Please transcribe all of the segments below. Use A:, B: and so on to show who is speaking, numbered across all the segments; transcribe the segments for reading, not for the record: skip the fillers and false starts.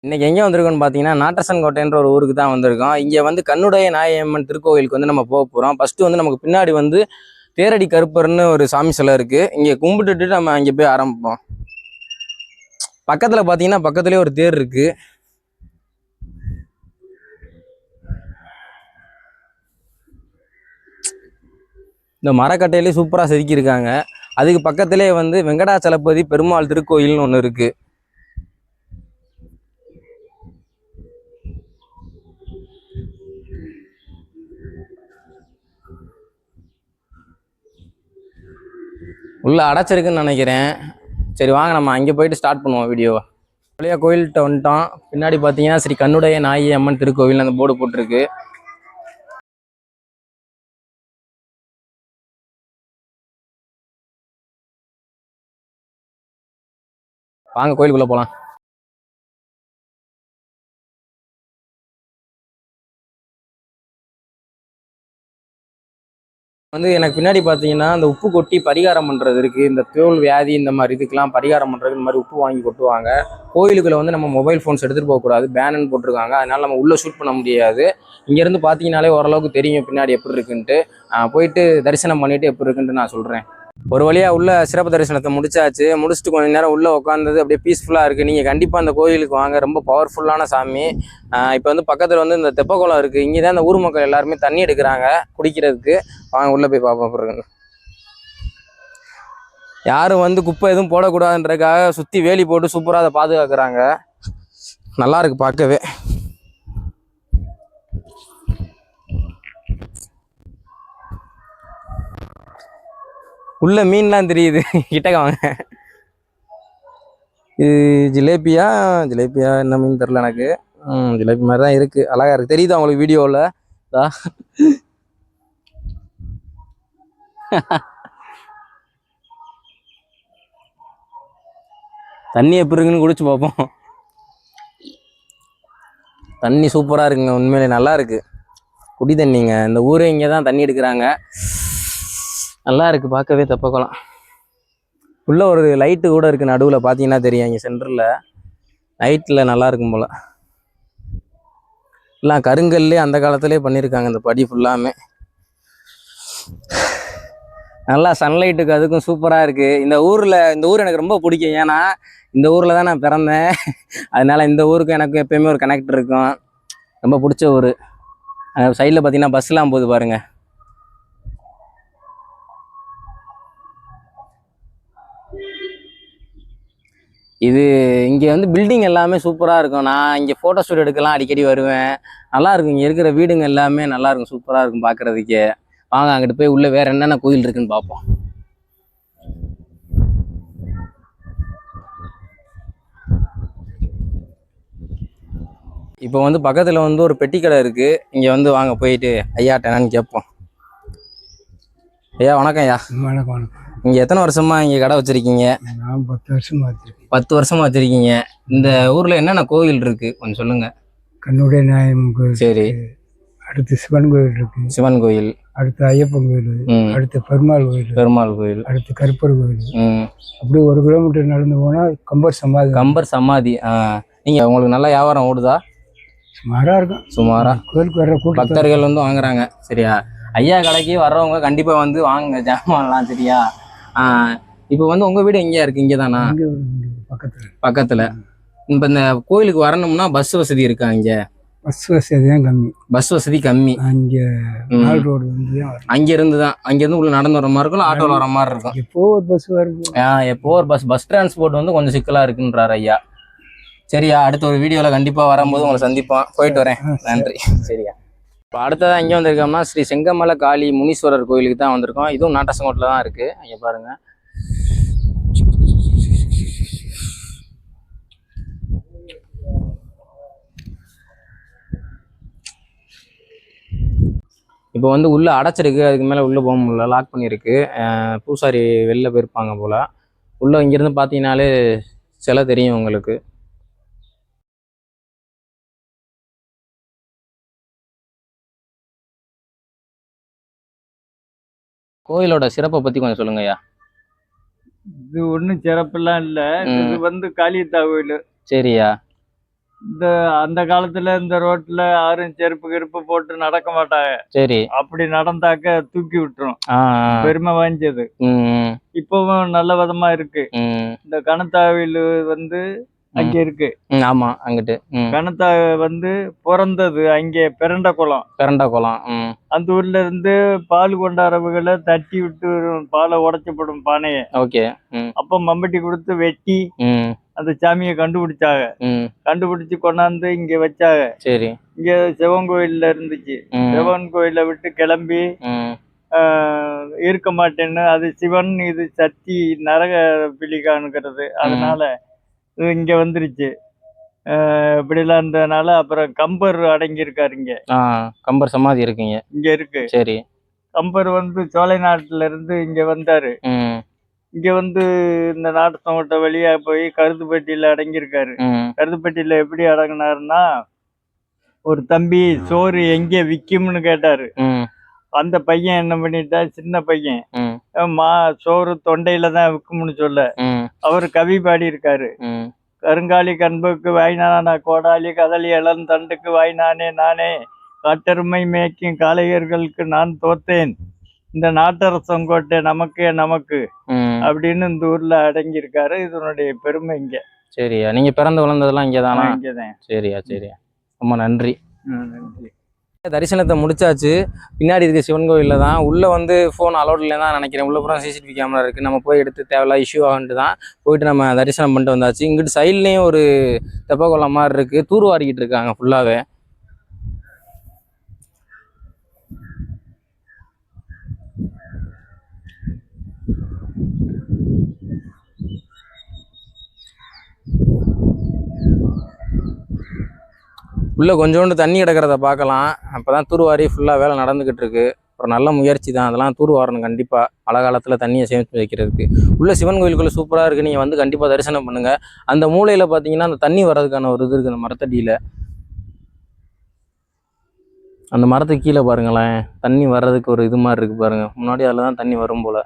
A: இன்னைக்கு எங்கே வந்திருக்கோம்னு பார்த்தீங்கன்னா நாட்டரசன் கோட்டைன்ற ஒரு ஊருக்கு தான் வந்திருக்கோம். இங்கே வந்து கண்ணுடைய நாயம்மன் திருக்கோயிலுக்கு வந்து நம்ம போக போகிறோம். ஃபர்ஸ்ட் வந்து நமக்கு பின்னாடி வந்து தேரடி கருப்பர்னு ஒரு சாமி சிலை இருக்கு. இங்கே கும்பிட்டுட்டு நம்ம அங்கே போய் ஆரம்பிப்போம். பக்கத்தில் பார்த்தீங்கன்னா பக்கத்துலேயே ஒரு தேர் இருக்கு. இந்த மரக்கட்டையிலே சூப்பராக செதுக்கியிருக்காங்க. அதுக்கு பக்கத்திலே வந்து வெங்கடாச்சலபதி பெருமாள் திருக்கோயில்னு ஒன்று இருக்கு. உள்ள அடைச்சிருக்குன்னு நினைக்கிறேன். சரி வாங்க நம்ம அங்கே போயிட்டு ஸ்டார்ட் பண்ணுவோம் வீடியோவை. பழைய கோயில்கிட்ட வந்துட்டோம். பின்னாடி பார்த்தீங்கன்னா ஸ்ரீ கண்ணுடைய நாயி அம்மன் திருக்கோவில் அந்த போர்டு போட்டிருக்கு. வாங்க கோயிலுக்குள்ள போகலாம். வந்து எனக்கு பின்னாடி பார்த்தீங்கன்னா அந்த உப்பு கொட்டி பரிகாரம் பண்ணுறது இருக்குது. இந்த தோல் வியாதி இந்த மாதிரி இதுக்கெல்லாம் பரிகாரம் பண்ணுறதுக்கு இந்த மாதிரி உப்பு வாங்கி கொட்டுவாங்க. கோயிலுக்குள்ள வந்து நம்ம மொபைல் ஃபோன்ஸ் எடுத்துகிட்டு போகக்கூடாது, பேனுன்னு போட்டிருக்காங்க. அதனால நம்ம உள்ளே ஷூட் பண்ண முடியாது. இங்கேருந்து பார்த்தீங்கன்னாலே ஓரளவுக்கு தெரியும் பின்னாடி எப்படி இருக்குன்ட்டு. போயிட்டு தரிசனம் பண்ணிட்டு எப்படி இருக்குன்ட்டு நான் சொல்கிறேன். ஒரு வழியாக உள்ள சிறப்பு தரிசனத்தை முடிச்சாச்சு. முடிச்சுட்டு கொஞ்சம் நேரம் உள்ளே உட்காந்தது அப்படியே பீஸ்ஃபுல்லாக இருக்குது. நீங்கள் கண்டிப்பாக அந்த கோயிலுக்கு வாங்க, ரொம்ப பவர்ஃபுல்லான சாமி. இப்போ வந்து பக்கத்தில் வந்து இந்த தெப்பக்குளம் இருக்குது. இங்கே தான் இந்த ஊர் மக்கள் எல்லாருமே தண்ணி எடுக்கிறாங்க குடிக்கிறதுக்கு. வாங்க உள்ளே போய் பார்ப்போம். பிறகு யாரும் வந்து குப்பை எதுவும் போடக்கூடாதுன்றதுக்காக சுற்றி வேலி போட்டு சூப்பராக அதை பாதுகாக்கிறாங்க. நல்லா இருக்கு பார்க்கவே. உள்ள மீன்லாம் தெரியுது. கிட்டக்க வாங்க. இது ஜிலேபியா என்ன மீன் தெரில எனக்கு. ஜிலேபி மாதிரி தான் இருக்கு. அழகா இருக்கு. தெரியுதா உங்களுக்கு வீடியோவில்? தண்ணி எப்படி இருக்குன்னு குடிச்சு பார்ப்போம். தண்ணி சூப்பராக இருக்குங்க, உண்மையிலே நல்லா இருக்கு. குடி தண்ணிங்க. இந்த ஊரே இங்கே தான் தண்ணி எடுக்கிறாங்க. நல்லா இருக்கு பார்க்கவே தெப்பக்குளம். உள்ள ஒரு லைட்டு கூட இருக்கு நடுவில், பார்த்தீங்கன்னா தெரியும். இங்கே சென்டரில் லைட்டில் நல்லா இருக்கும் போல். எல்லாம் கருங்கல்லே அந்த காலத்திலே பண்ணியிருக்காங்க. இந்த படி ஃபுல்லாமே நல்லா சன்லைட்டுக்கு அதுக்கும் சூப்பராக இருக்குது. இந்த ஊர் எனக்கு ரொம்ப பிடிக்கும். ஏன்னா இந்த ஊரில் தான் நான் பிறந்தேன். அதனால இந்த ஊருக்கு எனக்கு எப்பயுமே ஒரு கனெக்ட் இருக்கும். ரொம்ப பிடிச்ச ஊர். சைடில் பார்த்தீங்கன்னா பஸ்லாம் போகுது பாருங்கள். இது இங்கே வந்து பில்டிங் எல்லாமே சூப்பராக இருக்கும். நான் இங்கே ஃபோட்டோ ஷூட் எடுக்கலாம் அடிக்கடி வருவேன். நல்லாயிருக்கும். இங்கே இருக்கிற வீடுங்க எல்லாமே நல்லாயிருக்கும், சூப்பராக இருக்கும் பார்க்குறதுக்கே. வாங்க அங்கிட்டு போய் உள்ளே வேறு என்னென்ன கோயில் இருக்குன்னு பார்ப்போம். இப்போ வந்து பக்கத்தில் வந்து ஒரு பெட்டி கடை இருக்குது. இங்கே வந்து வாங்க போயிட்டு ஐயாட்ட என்னன்னு கேட்போம். ஐயா வணக்கம். ஐயா
B: வணக்கம்.
A: நீங்கள் எத்தனை வருஷமா இங்கே கடை வச்சுருக்கீங்க?
B: நான் 10 வருஷமா வச்சுருக்கேன்.
A: 10 வருஷமா வச்சுருக்கீங்க. இந்த ஊரில் என்னென்ன கோவில் இருக்குது கொஞ்சம் சொல்லுங்கள்.
B: கண்ணுடைய நாயம்மன் கோயில்.
A: சரி.
B: அடுத்து சிவன் கோயில் இருக்கு.
A: சிவன் கோயில்.
B: அடுத்து ஐயப்பன் கோயில். அடுத்து பெருமாள் கோயில். அடுத்து கருப்பர் கோயில். அப்படி 1 கிலோமீட்டர் நடந்து போனால் கம்பர் சமாதி.
A: நீங்கள் உங்களுக்கு நல்லா வியாபாரம் ஓடுதா?
B: சுமாராக இருக்கும். கோயிலுக்கு வர்ற
A: பக்தர்கள் வந்து வாங்குறாங்க. சரியா? ஐயா கடைக்கு வர்றவங்க கண்டிப்பாக வந்து வாங்குங்க, ஜாமான்லாம். சரியா? இப்போ வந்து உங்கள் வீடு எங்கேயா இருக்குது? இங்கே தானா? பக்கத்தில். இப்போ இந்த கோயிலுக்கு வரணும்னா பஸ் வசதி இருக்கா? இங்கே
B: பஸ் வசதி தான் கம்மி.
A: பஸ் வசதி கம்மி.
B: அங்கே ரோடு வந்து
A: அங்கேருந்து உள்ள நடந்து வர மாதிரி இருக்கும், ஆட்டோவில் வர மாதிரி இருக்கும்.
B: எப்போ ஒரு பஸ் வரும்.
A: எப்போ ஒரு பஸ் டிரான்ஸ்போர்ட் வந்து கொஞ்சம் சிக்கலாக இருக்குன்றார் ஐயா. சரியா? அடுத்த ஒரு வீடியோவில் கண்டிப்பாக வரும்போது உங்களை சந்திப்போம். போயிட்டு வரேன். நன்றி. சரியா? இப்போ அடுத்ததான் இங்கே வந்திருக்கோம்னா ஸ்ரீ செங்கமலை காளி முனீஸ்வரர் கோயிலுக்கு தான் வந்திருக்கோம். இதுவும் நாட்டரசங்கோட்டில் தான் இருக்குது. அங்கே பாருங்கள். இப்போ வந்து உள்ளே அடைச்சிருக்கு. அதுக்கு மேலே உள்ளே போக முடியல, லாக் பண்ணியிருக்கு. பூசாரி வெளில போயிருப்பாங்க போல். உள்ளே இங்கேருந்து பார்த்தீங்கன்னாலே சிலை தெரியும் உங்களுக்கு. கோயிலோட சிறப்பை பற்றி கொஞ்சம் சொல்லுங்க ஐயா.
B: இது ஒன்றும் சிறப்பெல்லாம் இல்லை. இது வந்து காளியத்தா கோயில்.
A: சரியா?
C: இந்த அந்த காலத்துல இந்த ரோட்ல யாரும் செருப்பு கிருப்பு போட்டு நடக்க மாட்டாங்க.
A: சரி.
C: அப்படி நடந்தாக்க தூக்கி விட்டுரும். பெருமை வாய்ந்தது. இப்பவும் நல்ல விதமா இருக்கு. இந்த கணத்தாவில் வந்து அங்க இருக்கு.
A: ஆமா, அங்கிட்டு
C: கணத்தா வந்து பிறந்தது அங்கே பெரண்ட குளம். அந்த ஊர்ல இருந்து பால் கொண்டாரவுகளை தட்டி விட்டு பாலை உடைச்சப்படும் பானைய.
A: ஓகே.
C: அப்ப மம்பட்டி கொடுத்து வெட்டி அந்த சாமியை கண்டுபிடிச்சு கொண்டாந்து இங்க வச்சாங்க.
A: சரி.
C: இங்க சிவன் கோயில்ல இருந்துச்சு. சிவன் கோயில விட்டு கிளம்பி இருக்க மாட்டேன்னு, அது சிவன் இது சக்தி நரக பிலிகானுங்கிறது, அதனால இங்க வந்துருச்சு. இப்படிலாம் இருந்ததுனால அப்புறம் கம்பர் அடங்கியிருக்காரு இங்க.
A: கம்பர் சமாதி இருக்குங்க
C: இங்க இருக்கு.
A: சரி.
C: கம்பர் வந்து சோலை நாட்டுல இருந்து இங்க வந்தாரு. இங்க வந்து இந்த நாட்டு தோட்ட வழியா போய் கருத்துப்பட்டியில அடங்கியிருக்காரு. கருத்துப்பட்டியில எப்படி அடங்கினாருன்னா, ஒரு தம்பி சோறு எங்க விக்கும்னு கேட்டாரு. அந்த பையன் என்ன பண்ணிட்டா, சின்ன பையன், சோறு தொண்டையில தான் விக்கும்னு சொல்ல அவர் கவி பாடி இருக்காரு. கருங்காலி கண்புக்கு வாய்னானா கோடாலி கதலி இளம் தண்டுக்கு வாய்னானே நானே காட்டெருமை மேய்க்கும் காளையர்களுக்கு நான் தோத்தேன், இந்த நாட்டரசம் கோட்டை நமக்கு அப்படின்னு இந்த ஊர்ல அடங்கி இருக்காரு. இதனுடைய பெருமை இங்க.
A: சரியா. நீங்க பிறந்து வளர்ந்ததெல்லாம் இங்கதானா?
C: இங்கதான்.
A: சரியா. ரொம்ப நன்றி.
C: நன்றி.
A: தரிசனத்தை முடிச்சாச்சு. பின்னாடி இருக்க சிவன் கோயிலில் தான். உள்ளே வந்து ஃபோன் அலோட்ல தான் நினைக்கிறேன். உள்ள பூரா சிசிடிவி கேமரா இருக்குது. நம்ம போய் எடுத்து தேவையில்ல இஷ்யூ ஆகுன்ட்டு தான் போயிட்டு நம்ம தரிசனம் பண்ணிட்டு வந்தாச்சு. இங்கிட்டு சைட்லேயும் ஒரு தெப்ப குளம் மாதிரி இருக்குது. தூர்வாரிக்கிட்டு இருக்காங்க ஃபுல்லாகவே. உள்ளே கொஞ்சோண்டு தண்ணி கிடக்கிறத பார்க்கலாம். அப்போ தான் தூர்வாரி ஃபுல்லாக வேலை நடந்துக்கிட்டு இருக்கு. ஒரு நல்ல முயற்சி தான். அதெல்லாம் தூர்வாரணும் கண்டிப்பாக, மழை காலத்தில் தண்ணியை சேமித்து வைக்கிறதுக்கு. உள்ள சிவன் கோயிலுக்குள்ளே சூப்பராக இருக்குது. நீங்கள் வந்து கண்டிப்பாக தரிசனம் பண்ணுங்கள். அந்த மூலையில் பார்த்தீங்கன்னா அந்த தண்ணி வர்றதுக்கான ஒரு இது இருக்குது. அந்த மரத்தடியில், அந்த மரத்துக்கு கீழே பாருங்களேன், தண்ணி வர்றதுக்கு ஒரு இது மாதிரி இருக்குது பாருங்கள். முன்னாடி அதில் தான் தண்ணி வரும் போல்.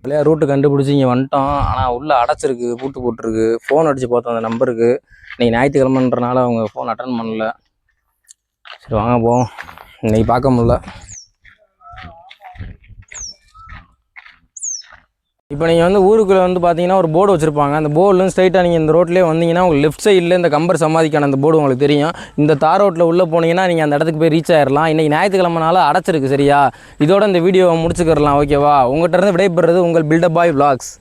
A: இல்லையா, ரூட்டு கண்டுபிடிச்சி இங்கே வந்துட்டோம். ஆனால் உள்ளே அடைச்சிருக்கு, பூட்டு போட்டிருக்கு. ஃபோன் அடித்து பார்த்தோம் அந்த நம்பருக்கு. இன்றைக்கி ஞாயிற்றுக்கிழமைன்றனால அவங்க ஃபோன் அட்டன் பண்ணல. சரி வாங்க போவோம். இன்றைக்கி பார்க்க முடியல. இப்போ நீங்கள் வந்து ஊருக்குள்ளே வந்து பார்த்தீங்கன்னா ஒரு போர்டு வச்சுருப்பாங்க. அந்த போர்டில் ஸ்ட்ரைட்டாக நீங்கள் இந்த ரோட்லேயே வந்தீங்கன்னா உங்களுக்கு லெஃப்ட் சைடில் இந்த கம்பர் சமாதிக்கான அந்த போர்டு உங்களுக்கு தெரியும். இந்த தார் ரோட்டில் உள்ளே போனீங்கன்னா நீங்கள் அந்த இடத்துக்கு போய் ரீச் ஆயிடலாம். இன்றைக்கி ஞாயிற்றுக்கிழமைனால அடைச்சிருக்கு. சரியா, இதோட இந்த வீடியோவை முடிச்சுக்கிறலாம். ஓகேவா. உங்கள்கிட்ட இருந்து விடைபெறுறது உங்கள் பில்டப் பாய் விளாக்ஸ்.